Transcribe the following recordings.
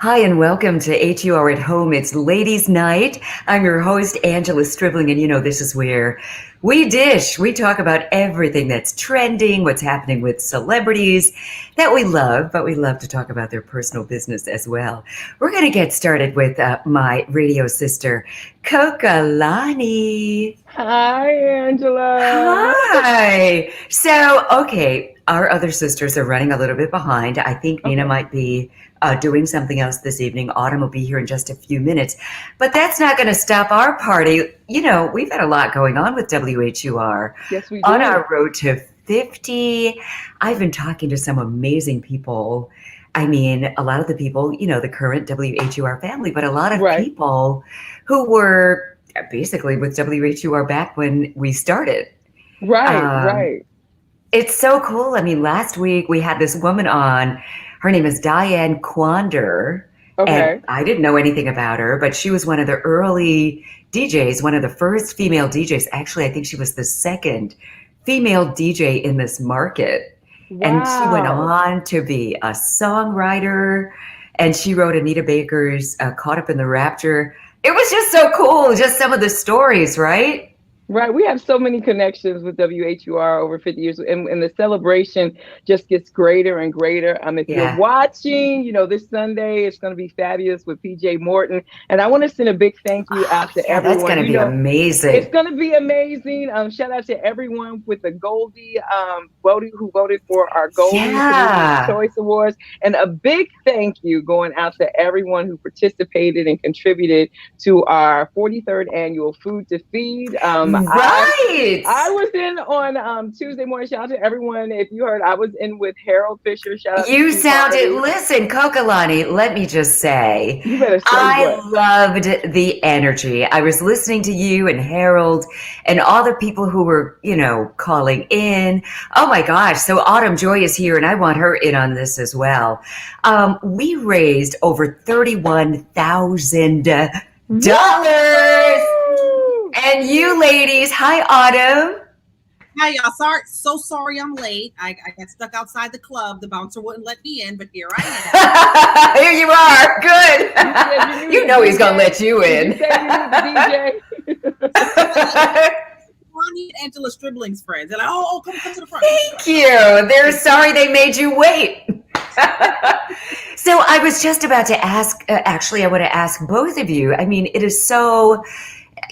Hi, and welcome to HUR at Home. It's Ladies' Night. I'm your host, Angela Stribling, and this is where we dish. We talk about everything that's trending, what's happening with celebrities that we love, but we love to talk about their personal business as well. We're going to get started with my radio sister, Coka-Lani. Hi, Angela. Hi. So, okay, our other sisters are running a little bit behind. I think Nina might be doing something else this evening. Autumn will be here in just a few minutes. But that's not going to stop our party. We've had a lot going on with WHUR. Yes, we do. On our road to 50. I've been talking to some amazing people. I mean, a lot of the people, the current WHUR family, but a lot of people who were basically with WHUR back when we started. Right. It's so cool. I mean, last week we had this woman on. Her name is Diane Quander. And I didn't know anything about her, but she was one of the early DJs, one of the first female DJs. Actually, I think she was the second female DJ in this market. Wow. And she went on to be a songwriter, and she wrote Anita Baker's Caught Up in the Rapture. It was just so cool, just some of the stories, right? Right. We have so many connections with WHUR over 50 years, and the celebration just gets greater and greater. If you're watching, this Sunday, it's going to be fabulous with PJ Morton. And I want to send a big thank you out to everyone. That's going to be amazing. It's going to be amazing. Shout out to everyone with the Goldie who voted for our Goldie Community Choice Awards. And a big thank you going out to everyone who participated and contributed to our 43rd annual Food to Feed. I was in on Tuesday morning. Shout out to everyone. If you heard, I was in with Harold Fisher. Shout out you sounded, listen, Coka-Lani, let me just say, you better say I loved the energy. I was listening to you and Harold and all the people who were, calling in. Oh my gosh. So Autumn Joy is here and I want her in on this as well. We raised over $31,000. And you ladies, hi Autumn. Hi y'all. So sorry I'm late. I got stuck outside the club. The bouncer wouldn't let me in, but here I am. Here you are. Good. You know he's gonna let you in. DJ. Ronnie and Angela Stribling's friends. They're like, come to the front. Thank you. They're sorry they made you wait. So I was just about to ask. Actually, I want to ask both of you. I mean, it is so.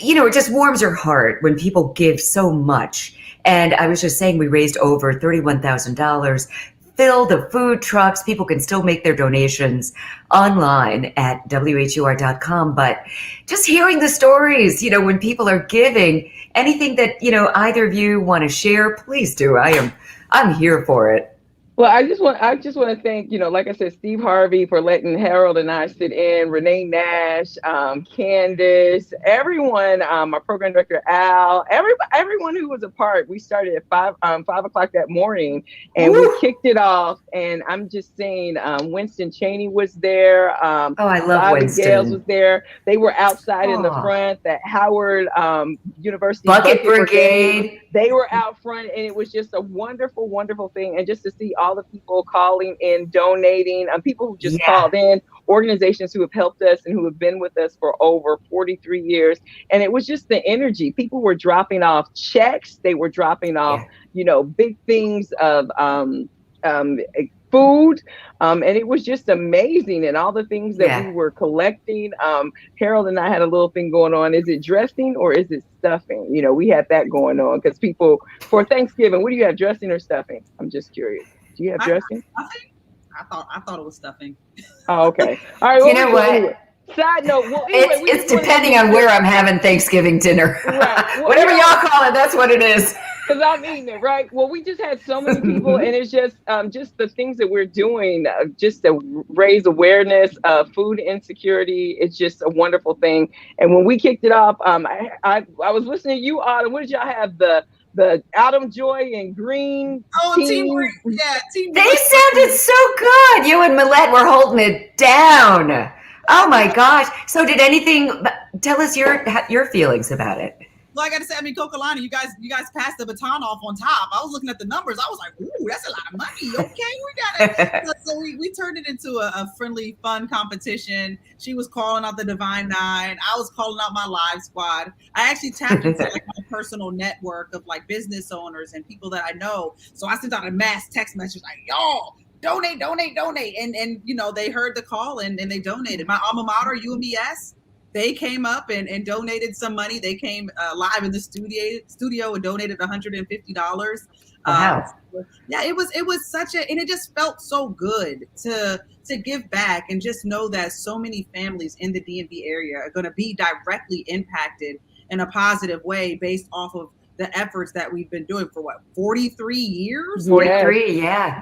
It just warms your heart when people give so much. And I was just saying we raised over $31,000, fill the food trucks. People can still make their donations online at WHUR.com. But just hearing the stories, when people are giving, anything that, either of you want to share, please do. I'm here for it. Well, I just want to thank, like I said, Steve Harvey for letting Harold and I sit in, Renee Nash, Candace, everyone, our program director, Al, everyone who was a part. We started at 5 o'clock that morning and we kicked it off. And I'm just saying, Winston Cheney was there. I love Bobby Winston. Gales was there. They were outside in the front, that Howard University Bucket Brigade. They were out front, and it was just a wonderful, wonderful thing. And just to see all the people calling in, donating, people who just called in, organizations who have helped us and who have been with us for over 43 years. And it was just the energy. People were dropping off checks. They were dropping off, big things of food. And it was just amazing. And all the things that we were collecting. Harold and I had a little thing going on. Is it dressing or is it stuffing? We had that going on because people for Thanksgiving, what do you have, dressing or stuffing? I'm just curious. Do you have dressing? I thought it was stuffing. Oh, okay. All right. Well, you know what? Anyway. Side note, it's depending on where I'm having Thanksgiving dinner. Right. Well, whatever y'all call it, that's what it is. Because I'm eating it, right? Well, we just had so many people, and it's just the things that we're doing just to raise awareness of food insecurity. It's just a wonderful thing. And when we kicked it off, I was listening to you, Autumn. What did y'all have? The Autumn Joy and Green. Oh, Team Green. Yeah, Team They sounded so good. You and Millette were holding it down. Oh my gosh. So tell us your feelings about it. Well, I got to say, I mean, Coka-Lani, you guys passed the baton off on top. I was looking at the numbers. I was like, ooh, that's a lot of money. Okay, we got it. So we turned it into a friendly, fun competition. She was calling out the Divine Nine. I was calling out my live squad. I actually tapped into like my personal network of like business owners and people that I know. So I sent out a mass text message like, y'all, donate. And you know, they heard the call and they donated. My alma mater, UMES, they came up and donated some money. They came live in the studio and donated $150. Wow. Yeah, it was such a, and it just felt so good to give back and just know that so many families in the DMV area are going to be directly impacted in a positive way based off of the efforts that we've been doing for 43 years? 43, yeah.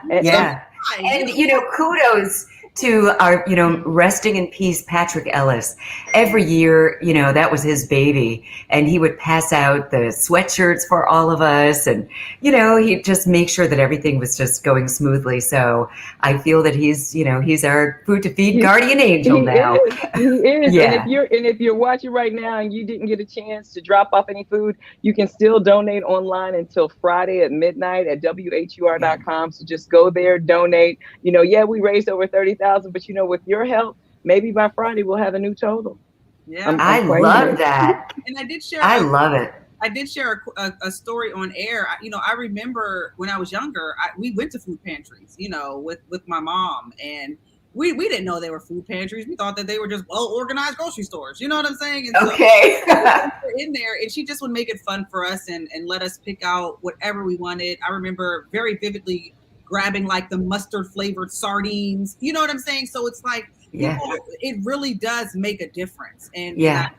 And, you know, kudos to our, you know, resting in peace, Patrick Ellis. Every year, you know, that was his baby. And he would pass out the sweatshirts for all of us. And, you know, he'd just make sure that everything was just going smoothly. So I feel that he's, you know, he's our food to feed guardian angel now. He is. Yeah. And if you're watching right now and you didn't get a chance to drop off any food, you can still donate online until Friday at midnight at WHUR.com. So just go there, donate. You know, yeah, we raised over 30,000, but you know, with your help, maybe by Friday we'll have a new total. Yeah, I love that. And I did share. I love it. I did share a story on air. You know, I remember when I was younger, we went to food pantries, you know, with my mom, and we didn't know they were food pantries. We thought that they were just well-organized grocery stores. You know what I'm saying? And Okay. So we were in there, and she just would make it fun for us and let us pick out whatever we wanted. I remember very vividly grabbing like the mustard flavored sardines. You know what I'm saying? So it's like, Yeah. you know, it really does make a difference. And Yeah.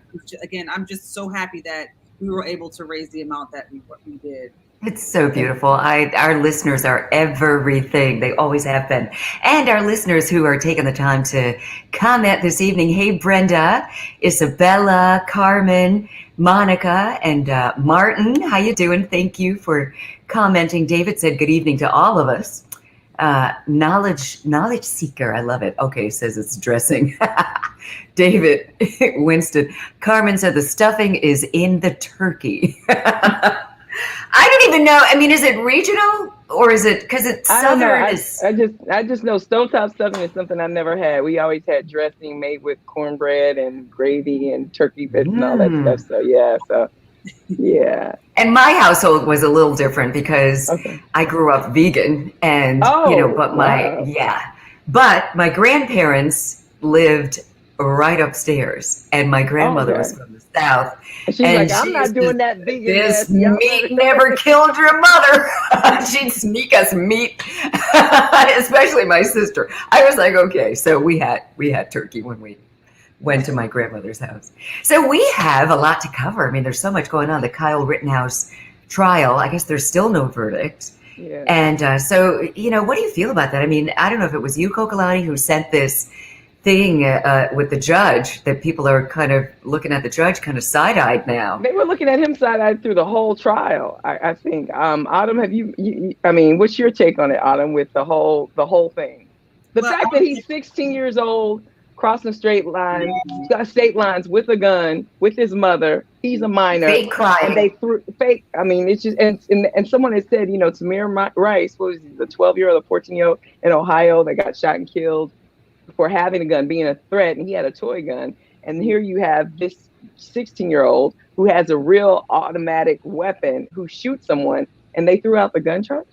again, I'm just so happy that we were able to raise the amount that we did. It's so beautiful. Our listeners are everything. They always have been. And our listeners who are taking the time to comment this evening. Hey, Brenda, Isabella, Carmen, Monica, and Martin. How you doing? Thank you for commenting. David said good evening to all of us. Knowledge seeker. I love it. Okay, says it's dressing. David Winston. Carmen said the stuffing is in the turkey. I don't even know. I mean, is it regional or is it because it's southern? I just know stovetop stuffing is something I've never had. We always had dressing made with cornbread and gravy and turkey bits and all that stuff. So yeah. And my household was a little different because I grew up vegan, and but my grandparents lived right upstairs, and my grandmother was from the South. She's like, I'm not doing that vegan. This meat never killed your mother. She'd sneak us meat, especially my sister. I was like, okay, so we had turkey when we went to my grandmother's house. So we have a lot to cover. I mean, there's so much going on. The Kyle Rittenhouse trial, I guess there's still no verdict. Yeah. And so, you know, what do you feel about that? I mean, I don't know if it was you, Coka-Lani, who sent this thing with the judge that people are kind of looking at the judge kind of side-eyed now. They were looking at him side-eyed through the whole trial, I think. Autumn, have you, I mean, what's your take on it, Autumn, with the whole thing? The fact that he's 16 years old, crossing state lines with a gun with his mother. He's a minor. Fake crime. And they threw fake. I mean, it's just and someone had said, you know, Tamar Rice, what was he, the 12-year-old or 14-year-old in Ohio that got shot and killed for having a gun, being a threat, and he had a toy gun. And here you have this 16-year-old who has a real automatic weapon who shoots someone, and they threw out the gun charge.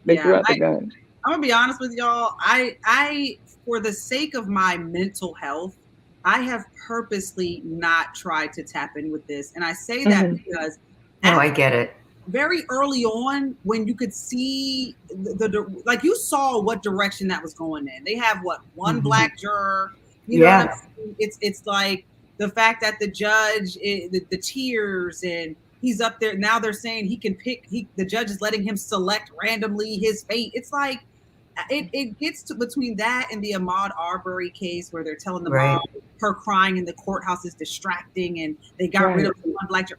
They threw out the gun. I'm gonna be honest with y'all. I for the sake of my mental health, I have purposely not tried to tap in with this. And I say that because I get it. Very early on, when you could see the like you saw what direction that was going in. They have one black juror. You know what I mean? It's like the fact that the judge, the tears, and he's up there. Now they're saying he can pick, the judge is letting him select randomly his fate. It's like, it gets to between that and the Ahmaud Arbery case where they're telling the mom her crying in the courthouse is distracting and they got rid of one black juror.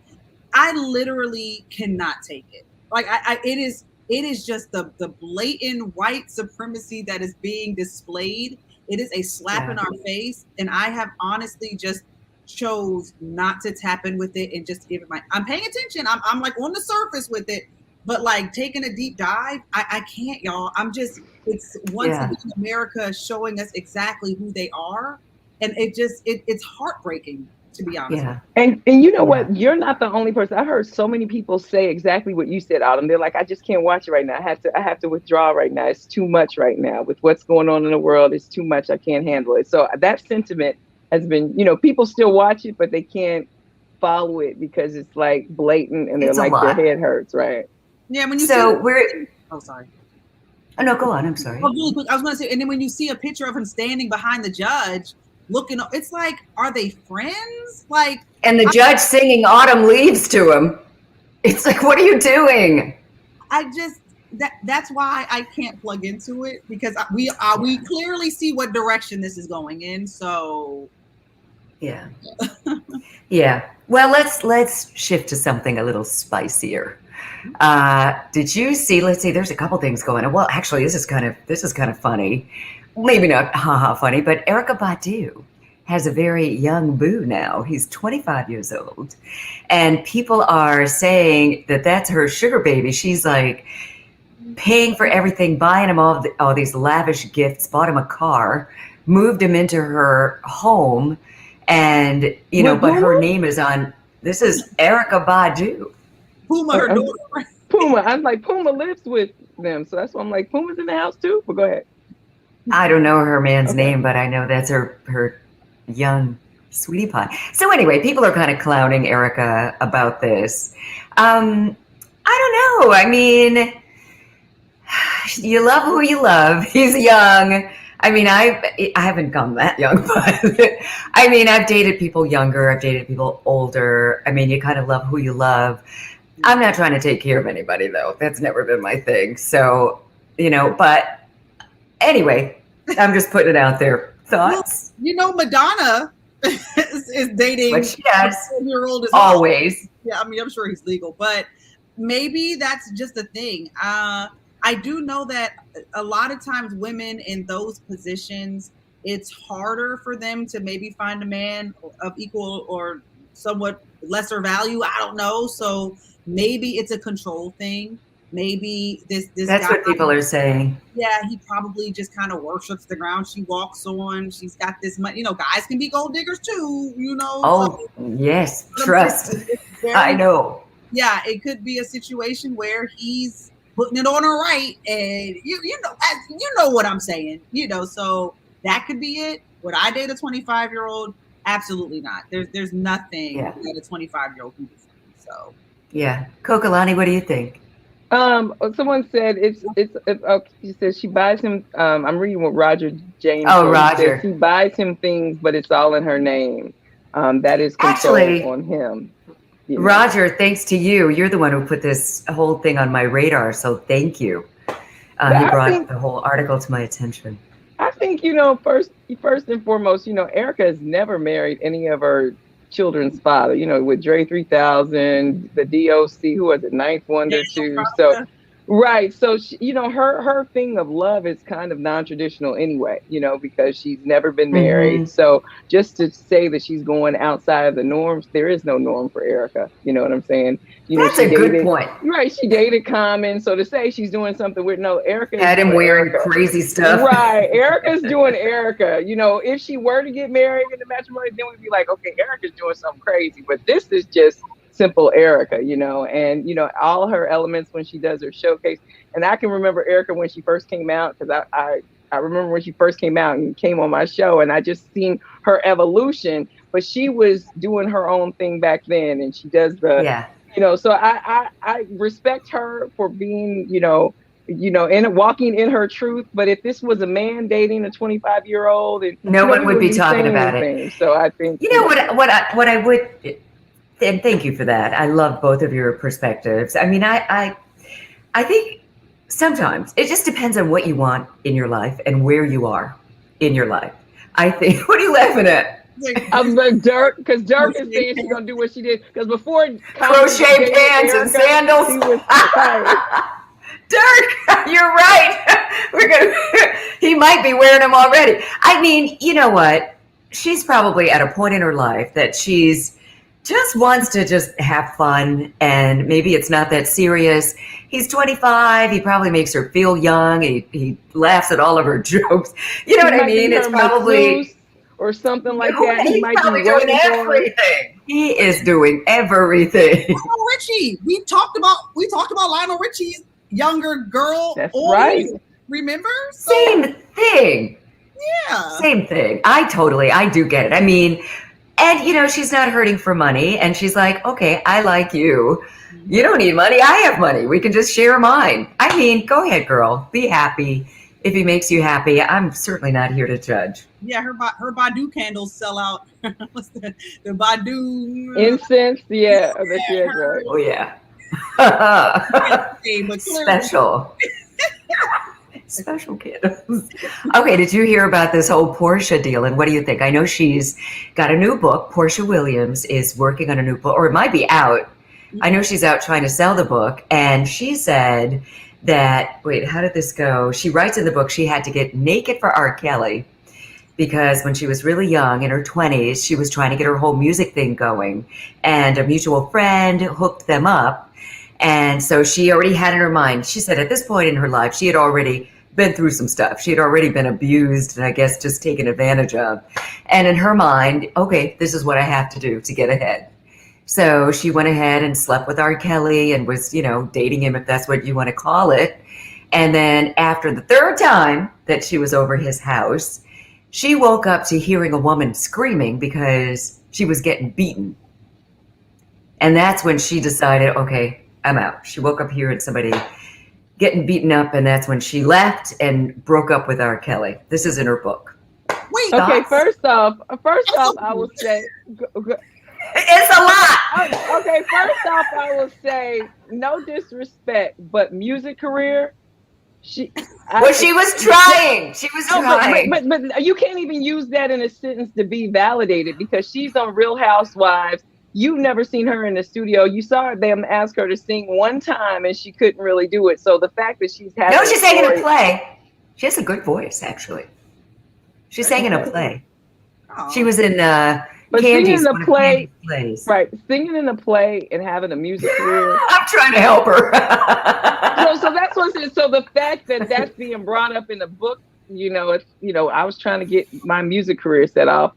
I literally cannot take it. Like it is just the blatant white supremacy that is being displayed. It is a slap in our face. And I have honestly just chose not to tap in with it and just give it I'm paying attention. I'm like on the surface with it, but like taking a deep dive, I can't, y'all. It's once again America showing us exactly who they are. And it's heartbreaking, to be honest. Yeah. And you know what? You're not the only person. I heard so many people say exactly what you said, Autumn. They're like, I just can't watch it right now. I have to withdraw right now. It's too much right now with what's going on in the world. It's too much. I can't handle it. So that sentiment has been, people still watch it, but they can't follow it because it's like blatant and they're like their head hurts, right? Yeah. When you sorry. Oh no, go on. I'm sorry. Oh, really quick. I was going to say, and then when you see a picture of him standing behind the judge, looking, it's like, are they friends? Like, and the judge singing "Autumn Leaves" to him. It's like, what are you doing? That's why I can't plug into it, because we clearly see what direction this is going in. So, yeah, yeah. Well, let's shift to something a little spicier. Did you see? Let's see. There's a couple things going on. Well, actually, this is kind of funny. Maybe not funny, but Erykah Badu has a very young boo now. He's 25 years old, and people are saying that that's her sugar baby. She's like paying for everything, buying him all these lavish gifts, bought him a car, moved him into her home, and but her name is on. This is Erykah Badu. Puma, her daughter. Puma. I'm like, Puma lives with them, so that's why I'm like, Puma's in the house too. But go ahead. I don't know her man's name, but I know that's her young sweetie pie. So anyway, people are kind of clowning Erykah about this. I don't know. I mean, you love who you love. He's young. I mean, I haven't gone that young, but I mean, I've dated people younger. I've dated people older. I mean, you kind of love who you love. I'm not trying to take care of anybody, though. That's never been my thing. So, but anyway, I'm just putting it out there. Thoughts? Well, Madonna is dating what she does. A 4-year-old always. Yeah, I mean, I'm sure he's legal, but maybe that's just a thing. I do know that a lot of times women in those positions, it's harder for them to maybe find a man of equal or somewhat lesser value. I don't know. So maybe it's a control thing. Maybe this that's guy, what people are saying. Yeah, he probably just kind of worships the ground she walks on. She's got this money. Guys can be gold diggers too, Oh, so, yes, trust. I know. Yeah, it could be a situation where he's putting it on her right, and you know what I'm saying. So that could be it. Would I date a 25-year-old? Absolutely not. There's nothing that a 25-year-old can do for me. So yeah, Coka-Lani, what do you think? Someone said she says she buys him. I'm reading what Roger James. Oh, Roger. She buys him things, but it's all in her name. That is control on him. Roger, thanks to you. You're the one who put this whole thing on my radar. So thank you. He brought the whole article to my attention. I think, first and foremost, Erykah has never married any of her children's father, with Dre 3000, the DOC, who was it, Ninth Wonder too. So, right. So, her thing of love is kind of non-traditional anyway, because she's never been married. Mm-hmm. So just to say that she's going outside of the norms, there is no norm for Erykah. You know what I'm saying? That's a good point. Right. She dated Common. So to say she's doing something with Erykah had him wearing crazy stuff. Right. Erykah's doing Erykah. If she were to get married in the matrimony, then we'd be like, okay, Erykah's doing something crazy. But this is just simple Erykah, and all her elements when she does her showcase. And I can remember Erykah when she first came out, because I remember when she first came out and came on my show, and I just seen her evolution. But she was doing her own thing back then, and she does the so I respect her for being walking in her truth. But if this was a man dating a 25-year-old, and no one would be talking about it. So I think what I would. And thank you for that. I love both of your perspectives. I mean, I think sometimes it just depends on what you want in your life and where you are in your life. I think. What are you laughing at? I was like Dirk, because Dirk is saying she's gonna do what she did. Because before crochet pants and sandals. Dirk, you're right. He might be wearing them already. I mean, you know what? she's probably at a point in her life that she's just wants to just have fun, and maybe it's not that serious. He's 25. He probably makes her feel young. He laughs at all of her jokes. You know what I mean? It's probably or something like that. He's might probably be doing everything. He is doing everything. Lionel Richie. We talked about Lionel Richie's younger girl. That's right. Remember? So, Same thing. Yeah. Same thing. I do get it. I mean, and you know, she's not hurting for money, and she's like, okay, I like you. You don't need money. I have money. We can just share mine. I mean, go ahead, girl. Be happy. If he makes you happy, I'm certainly not here to judge. Yeah, her Badu candles sell out. What's the Badu incense? Yeah, that's right. Oh yeah. Special. Special candles. Okay, did you hear about this whole Portia deal? And what do you think? I know she's got a new book. Portia Williams is working on a new book, or it might be out. I know she's out trying to sell the book. And she said that, wait, how did this go? She writes in the book she had to get naked for R. Kelly because when she was really young, in her 20s, she was trying to get her whole music thing going. And a mutual friend hooked them up. And so she already had in her mind, she said at this point in her life, she had already been through some stuff. She had already been abused and I guess just taken advantage of. And in her mind, okay, this is what I have to do to get ahead. So she went ahead and slept with R. Kelly and was, you know, dating him, if that's what you want to call it. And then after the third time that she was over his house, she woke up to hearing a woman screaming because she was getting beaten. And that's when she decided, okay, I'm out. She woke up hearing somebody getting beaten up, and that's when she left and broke up with R. Kelly. This is in her book. Wait. Okay, first off, I will say it's a lot. Okay, first off, I will say no disrespect, but music career. She was trying. She was trying. But you can't even use that in a sentence to be validated because she's on Real Housewives. You've never seen her in the studio. You saw them ask her to sing one time and she couldn't really do it. So the fact that she's had she sang in a play. She has a good voice, actually. She sang in a play. Oh. She was in singing in a play, right? Singing in a play and having a music career. I'm trying to help her. so that's what it is. So the fact that that's being brought up in the book, I was trying to get my music career set off.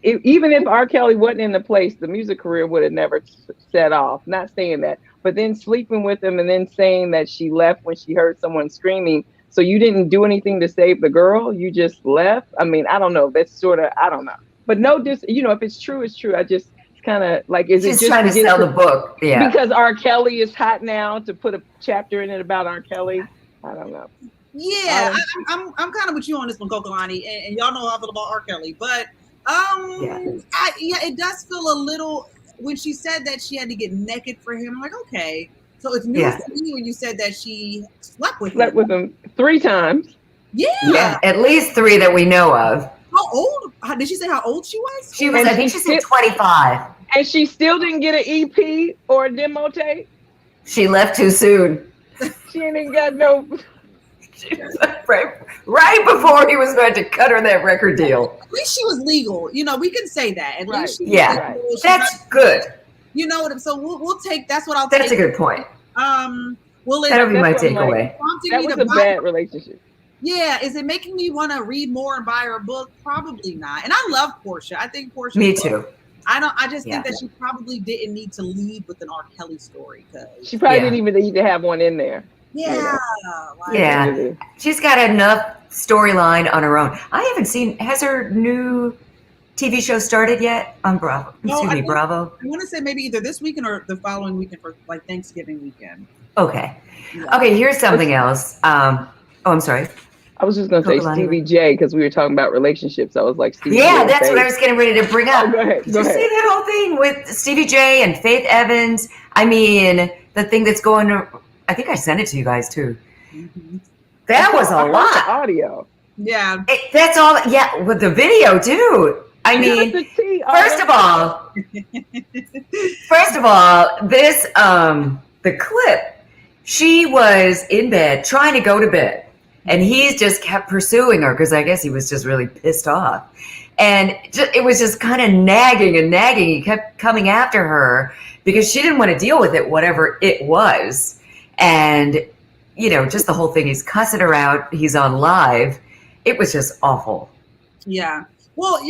Even if R. Kelly wasn't in the place, the music career would have never set off. Not saying that, but then sleeping with him and then saying that she left when she heard someone screaming. So you didn't do anything to save the girl. You just left. I mean, I don't know. That's sort of, I don't know. But if it's true, it's true. It's kind of like, is She's it just trying to sell the book? Yeah. Because R. Kelly is hot now to put a chapter in it about R. Kelly. I don't know. Yeah, I'm kind of with you on this one, Coka-Lani, and y'all know how I feel about R. Kelly, but it does feel a little when she said that she had to get naked for him. I'm like, okay, so it's news to me when you said that she slept with him 3 times. Yeah, at least 3 that we know of. How old? Did she say how old she was? I think she said 25. And she still didn't get an EP or a demo tape? She left too soon. She ain't even got no... right before he was going to cut her that record deal. At least she was legal. We can say that. At least she was legal. That's good. So we'll take, that's what I'll take. That's a good point. That'll be my takeaway. That was a bad relationship. Yeah, is it making me want to read more and buy her book? Probably not. And I love Portia. I think Portia. Me too. I just think that she probably didn't need to lead with an R. Kelly story because she probably didn't even need to have one in there. Yeah. She's got enough storyline on her own. I haven't seen. Has her new TV show started yet on Bravo? Bravo. I want to say maybe either this weekend or the following weekend for like Thanksgiving weekend. Okay. Yeah. Okay. Here's something else. I'm sorry. I was just going to say Stevie J because we were talking about relationships. I was like, Stevie J. That's what I was getting ready to bring up. Go ahead. Did you see that whole thing with Stevie J and Faith Evans? I mean, the thing that's going on, I think I sent it to you guys too. Mm-hmm. That was a lot. Audio. Yeah. That's all. Yeah. With the video too. I mean, first of all, this, the clip, she was in bed trying to go to bed. And he just kept pursuing her because I guess he was just really pissed off. And it was just kind of nagging and nagging. He kept coming after her because she didn't want to deal with it, whatever it was. And, you know, just the whole thing, he's cussing her out. He's on live. It was just awful. Yeah. Well,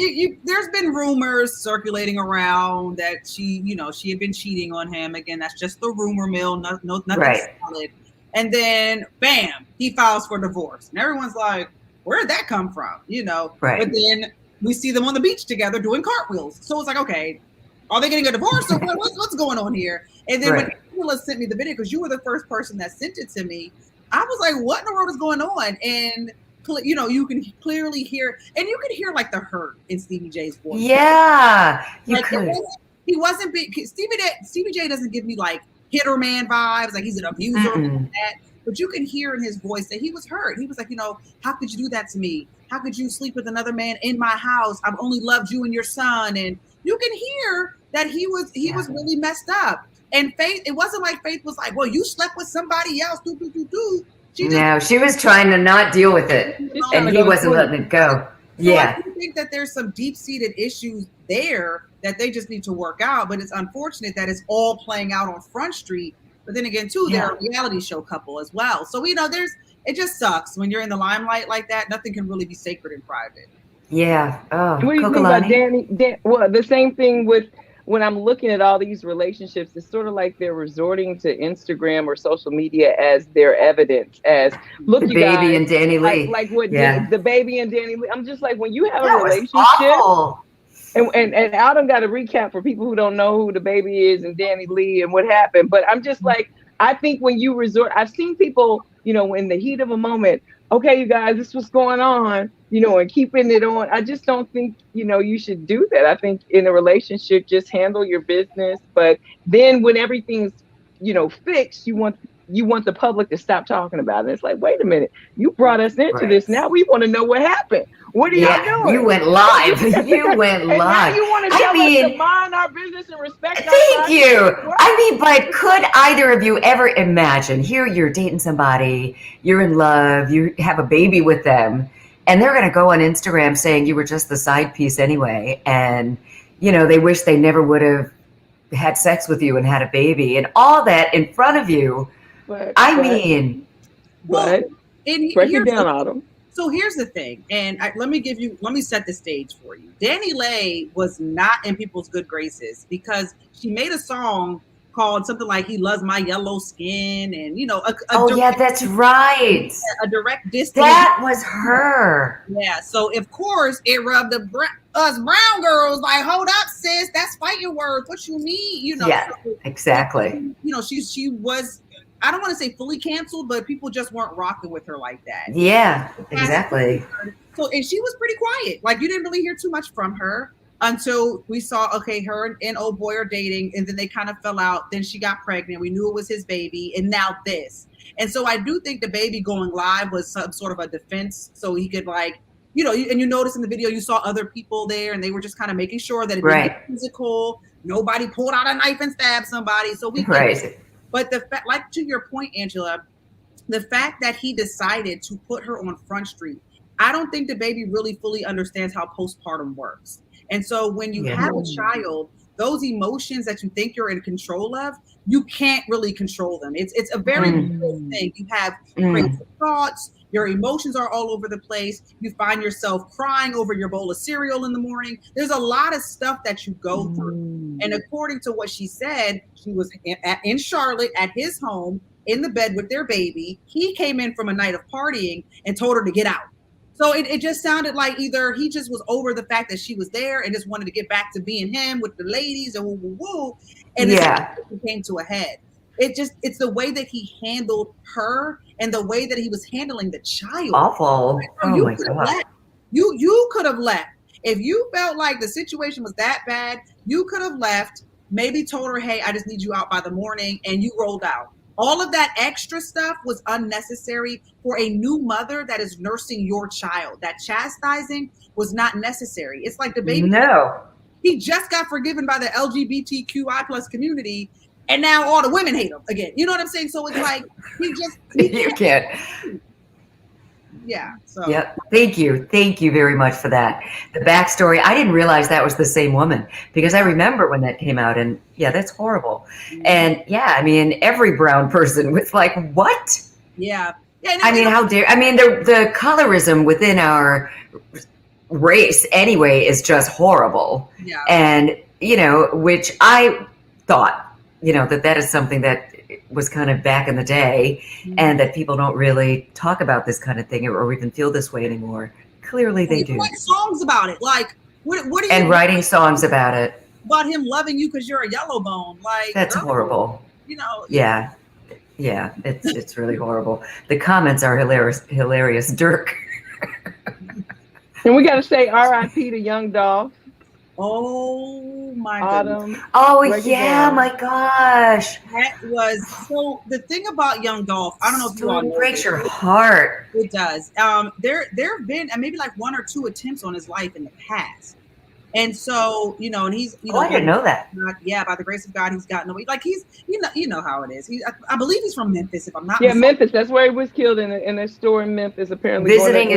there's been rumors circulating around that she had been cheating on him. Again, that's just the rumor mill. Nothing solid. And then, bam, he files for divorce. And everyone's like, where'd that come from? You know? Right. But then we see them on the beach together doing cartwheels. So it's like, okay, are they getting a divorce or what's going on here? And then when Angela sent me the video, because you were the first person that sent it to me, I was like, what in the world is going on? And, you know, you can clearly hear, and you can hear like the hurt in Stevie J's voice. Yeah, you could. He wasn't big. Stevie J doesn't give me like hitter man vibes, like he's an abuser or that. But you can hear in his voice that he was hurt. He was like, you know, how could you do that to me? How could you sleep with another man in my house? I've only loved you and your son. And you can hear that he was really messed up. And Faith, it wasn't like Faith was like, well, you slept with somebody else. She was trying to not deal with it. And he wasn't letting it go. So I do think that there's some deep-seated issues there that they just need to work out. But it's unfortunate that it's all playing out on Front Street. But then again, too, they're a reality show couple as well. So, you know, it just sucks when you're in the limelight like that. Nothing can really be sacred in private. Yeah. Oh, what do you think about Danny? Well, the same thing with when I'm looking at all these relationships, it's sort of like they're resorting to Instagram or social media as their evidence. As look, the you baby guys, and Danny Lee, like what the baby and Danny Lee. I'm just like, when you have a relationship. And Adam got a recap for people who don't know who the baby is and Danny Lee and what happened. But I'm just like, I think when you resort, I've seen people, you know, in the heat of a moment, okay, you guys, this is what's going on, you know, and keeping it on. I just don't think, you know, you should do that. I think in a relationship, just handle your business. But then when everything's, you know, fixed, you want the public to stop talking about it. It's like, wait a minute, you brought us into this. Now we want to know what happened. What are y'all doing? You went live. You went live. Now you want to tell us to mind our business and respect our Thank you. I mean, but could either of you ever imagine, here you're dating somebody, you're in love, you have a baby with them, and they're going to go on Instagram saying you were just the side piece anyway, and, you know, they wish they never would have had sex with you and had a baby, and all that in front of you. Break it down, Autumn. So here's the thing, and let me set the stage for you. Danny Lee was not in people's good graces because she made a song called something like "He Loves My Yellow Skin," and you know, that's right, a direct diss. That was her. Yeah, so of course it rubbed us brown girls like, hold up, sis, that's fighting words. What you mean? You know? Yeah, exactly. You know, she was. I don't want to say fully canceled, but people just weren't rocking with her like that. Yeah, exactly. So, and she was pretty quiet. Like, you didn't really hear too much from her until we saw, okay, her and old boy are dating, and then they kind of fell out. Then she got pregnant. We knew it was his baby, and now this. And so I do think the baby going live was some sort of a defense, so he could, like, you know, and you notice in the video, you saw other people there, and they were just kind of making sure that it didn't get physical. Nobody pulled out a knife and stabbed somebody. So we could. But the fact, like to your point, Angela, the fact that he decided to put her on Front Street, I don't think the baby really fully understands how postpartum works. And so when you have a child, those emotions that you think you're in control of, you can't really control them. It's a very real thing. You have crazy thoughts. Your emotions are all over the place. You find yourself crying over your bowl of cereal in the morning. There's a lot of stuff that you go through. And according to what she said, she was in Charlotte at his home in the bed with their baby. He came in from a night of partying and told her to get out. So it just sounded like either he just was over the fact that she was there and just wanted to get back to being him with the ladies and woo. And it came to a head. It's the way that he handled her and the way that he was handling the child. Awful. You could have left. If you felt like the situation was that bad, you could have left, maybe told her, hey, I just need you out by the morning, and you rolled out. All of that extra stuff was unnecessary for a new mother that is nursing your child. That chastising was not necessary. It's like the baby. No. He just got forgiven by the LGBTQI plus community, and now all the women hate him again. You know what I'm saying? So it's like, you can't. Yeah. So. Yep. Thank you. Thank you very much for that. The backstory. I didn't realize that was the same woman because I remember when that came out, and yeah, that's horrible. And yeah, I mean, every brown person was like, what? Yeah. Yeah. I mean, how dare, I mean, the colorism within our race anyway is just horrible. Yeah. And, you know, which I thought, you know, that is something that was kind of back in the day, and that people don't really talk about this kind of thing or even feel this way anymore. Clearly they do. Write songs about it. Like, what are you and writing songs about it. About him loving you because you're a yellow bone. Like, that's horrible. You know. Yeah. Yeah, it's really horrible. The comments are hilarious. Dirk. And we got to say R.I.P. to Young Dolph. Oh my Autumn. Oh yeah, my gosh. That was so. The thing about Young Dolph, I don't know if you all know. It breaks your heart. It does. There have been maybe like 1 or 2 attempts on his life in the past. And so, you know, and he's, you know, I didn't know that. By the grace of God, he's gotten away. Like he's, you know how it is. I believe he's from Memphis, if I'm not mistaken. Memphis. That's where he was killed in a store in Memphis. Apparently, visiting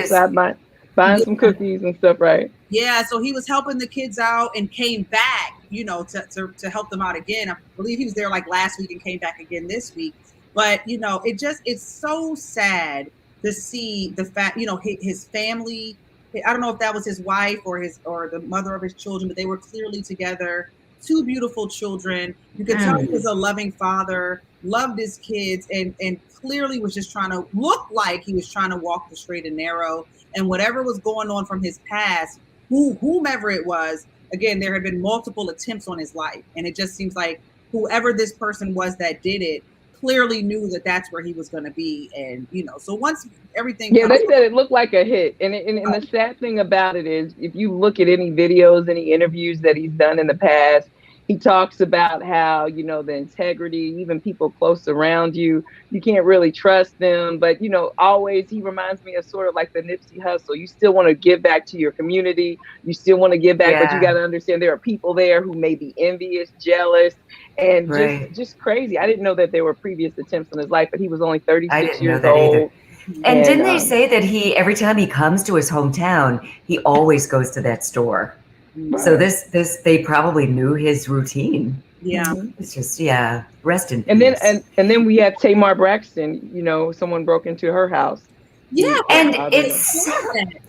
buying some cookies and stuff, right? Yeah. So he was helping the kids out and came back, you know, to help them out again. I believe he was there like last week and came back again this week. But you know, it's so sad to see the fact, you know, his family. I don't know if that was his wife or the mother of his children, but they were clearly together. 2 beautiful children. You could tell he was a loving father, loved his kids, and clearly was just trying to look like he was trying to walk the straight and narrow. And whatever was going on from his past, whomever it was, again, there had been multiple attempts on his life. And it just seems like whoever this person was that did it clearly knew that that's where he was going to be. And, you know, so once everything. Yeah, they said it looked like a hit. And the sad thing about it is, if you look at any videos, any interviews that he's done in the past, he talks about how, you know, the integrity, even people close around you, you can't really trust them. But, you know, always he reminds me of sort of like the Nipsey Hussle. You still want to give back to your community. You still want to give back, but you got to understand there are people there who may be envious, jealous, and just crazy. I didn't know that there were previous attempts on his life, but he was only 36 years old. Either. And didn't they say that every time he comes to his hometown, he always goes to that store? Right. So they probably knew his routine. Yeah. It's just, rest in peace. And then we have Tamar Braxton, you know, someone broke into her house. Yeah. And it sounded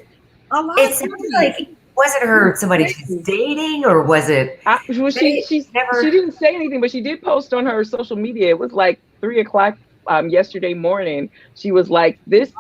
like, was it her somebody she's dating, or was it? She didn't say anything, but she did post on her social media. It was like 3:00 yesterday morning. She was like, this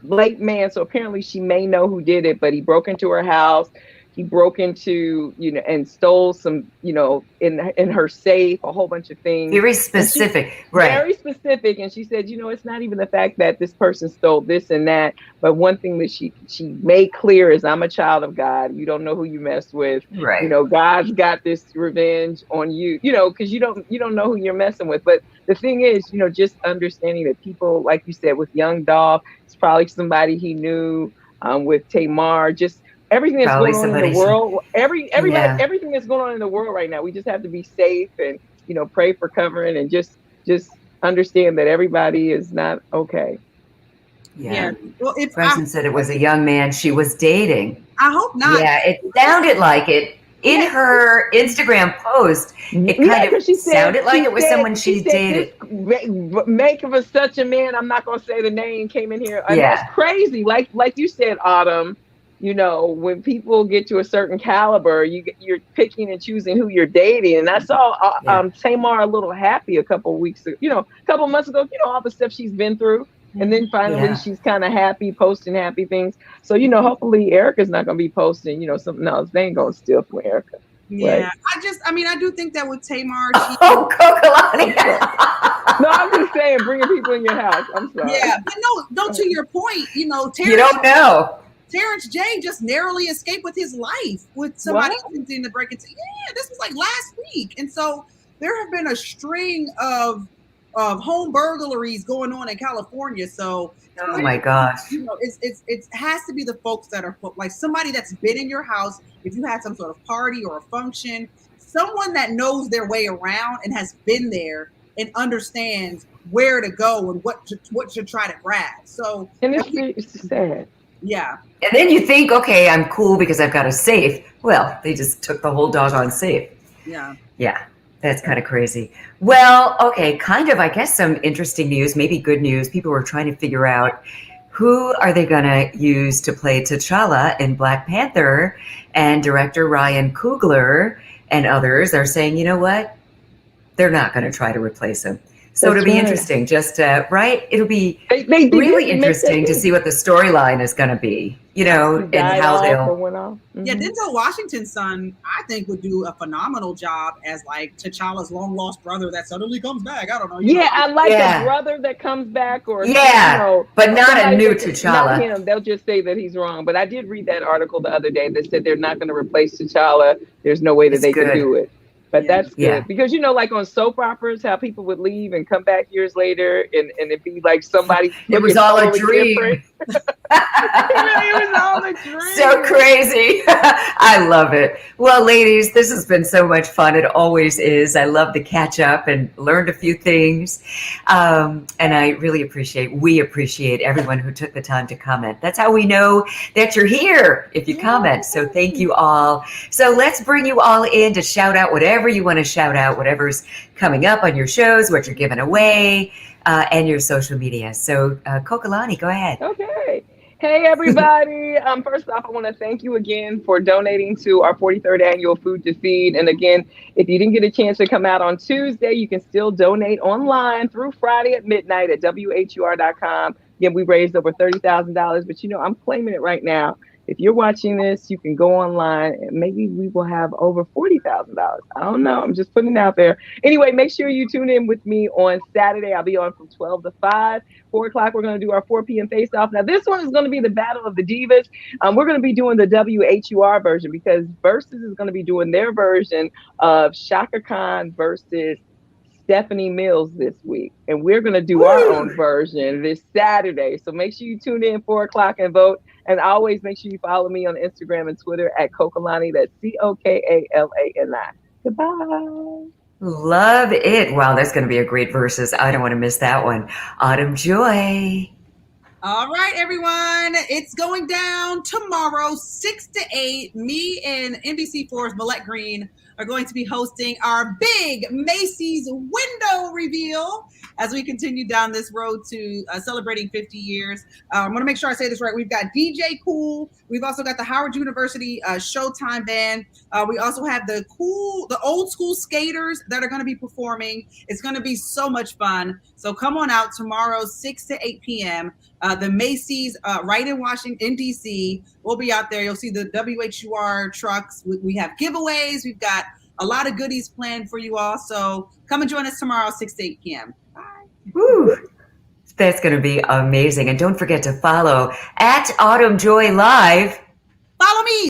late man. So apparently she may know who did it, but he broke into her house. He broke into, you know, and stole some, you know, in her safe, a whole bunch of things. Very specific, right? Very specific. And she said, you know, it's not even the fact that this person stole this and that, but one thing that she made clear is, I'm a child of God. You don't know who you mess with. Right. You know, God's got this revenge on you, you know, because you don't know who you're messing with. But the thing is, you know, just understanding that people, like you said, with Young Dolph, it's probably somebody he knew, with Tamar, just everything that's going on in the world, everything that's going on in the world right now, we just have to be safe and, you know, pray for covering and just understand that everybody is not okay. Yeah. Well, if Preston said it was a young man she was dating. I hope not. Yeah, it sounded like it in her Instagram post. It kind of sounded like it was someone she dated. Make of such a man. I'm not going to say the name. Came in here. And that's crazy. Like you said, Autumn. You know, when people get to a certain caliber, you're picking and choosing who you're dating. And I saw Tamar a little happy a couple months ago, you know, all the stuff she's been through. And then finally she's kind of happy, posting happy things. So, you know, hopefully Erica's not going to be posting, you know, something else. They ain't going to steal from Erica. Yeah. Right? I do think that with Tamar. Coka-Lani. No, I'm just saying, bringing people in your house. I'm sorry. Yeah. But no, to your point, you know, you don't know. Terrence J just narrowly escaped with his life with somebody attempting to break into. Yeah, this was like last week. And so there have been a string of home burglaries going on in California. So oh my gosh, you know, it has to be the folks that are like somebody that's been in your house. If you had some sort of party or a function, someone that knows their way around and has been there and understands where to go and what to try to grab. So, and it's sad. Yeah. And then you think, okay, I'm cool because I've got a safe. Well, they just took the whole doggone safe. Yeah. Yeah. That's kind of crazy. Well, okay, kind of, I guess, some interesting news, maybe good news. People were trying to figure out who are they going to use to play T'Challa in Black Panther, and director Ryan Coogler and others are saying, you know what? They're not going to try to replace him. So it'll be interesting, just right? It'll be really interesting to see what the storyline is going to be, you know, and how they'll. Yeah, Denzel Washington's son, I think, would do a phenomenal job as like T'Challa's long lost brother that suddenly comes back. I don't know. Yeah, I like a brother that comes back, or but not a new T'Challa. Not him. They'll just say that he's wrong. But I did read that article the other day that said they're not going to replace T'Challa. There's no way that they can do it. But that's good because, you know, like on soap operas, how people would leave and come back years later and it'd be like somebody. It was all a dream. It was all a dream. So crazy. I love it. Well, ladies, this has been so much fun. It always is. I love to catch up and learned a few things. And I really we appreciate everyone who took the time to comment. That's how we know that you're here if you comment. So thank you all. So let's bring you all in to shout out whatever you want to shout out, whatever's coming up on your shows, what you're giving away, and your social media. So Coka-Lani, go ahead. Okay. Hey, everybody. First off, I want to thank you again for donating to our 43rd annual Food to Feed. And again, if you didn't get a chance to come out on Tuesday, you can still donate online through Friday at midnight at WHUR.com. Again, we raised over $30,000, but you know, I'm claiming it right now. If you're watching this, you can go online and maybe we will have over $40,000. I don't know. I'm just putting it out there. Anyway, make sure you tune in with me on Saturday. I'll be on from 12 to 5. 4 o'clock, we're going to do our 4 p.m. face-off. Now, this one is going to be the Battle of the Divas. We're going to be doing the WHUR version because Versus is going to be doing their version of Shaka Khan versus Stephanie Mills this week. And we're going to do our own version this Saturday. So make sure you tune in 4 o'clock and vote. And always make sure you follow me on Instagram and Twitter at Coka-Lani. That's Cokalani. Goodbye. Love it. Wow, that's going to be a great versus. I don't want to miss that one. Autumn Joy. All right, everyone. It's going down tomorrow, 6 to 8. Me and NBC4's Millette Green are going to be hosting our big Macy's window reveal as we continue down this road to celebrating 50 years. I want to make sure I say this right. We've got DJ Cool. We've also got the Howard University Showtime Band. We also have the old school skaters that are going to be performing. It's going to be so much fun. So come on out tomorrow, 6 to 8 p.m. The Macy's right in Washington, D.C. We'll be out there. You'll see the WHUR trucks. We have giveaways. We've got a lot of goodies planned for you all. So come and join us tomorrow, 6 to 8 p.m. Bye. Woo. That's going to be amazing. And don't forget to follow at Autumn Joy Live. Follow me.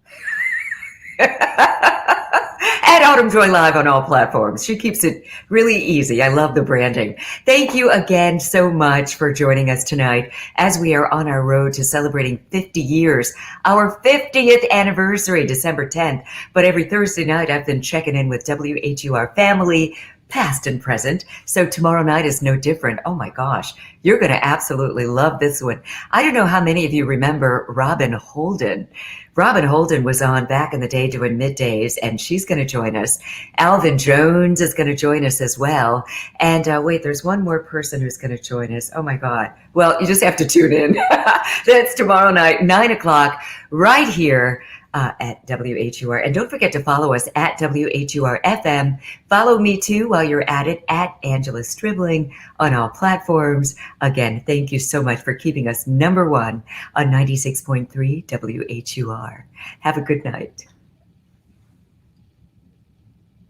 At Autumn Joy Live on all platforms. She keeps it really easy. I love the branding. Thank you again so much for joining us tonight as we are on our road to celebrating 50 years, our 50th anniversary, December 10th. But every Thursday night, I've been checking in with WHUR family, past and present. So tomorrow night is no different. Oh my gosh, you're going to absolutely love this one. I don't know how many of you remember Robin Holden. Robin Holden was on back in the day doing middays, and she's going to join us. Alvin Jones is going to join us as well. And wait, there's one more person who's going to join us. Oh my God. Well, you just have to tune in. That's tomorrow night, 9 o'clock, right here at WHUR. And don't forget to follow us at WHUR-FM. Follow me too while you're at it, at Angela Stribling on all platforms. Again, thank you so much for keeping us number one on 96.3 WHUR. Have a good night.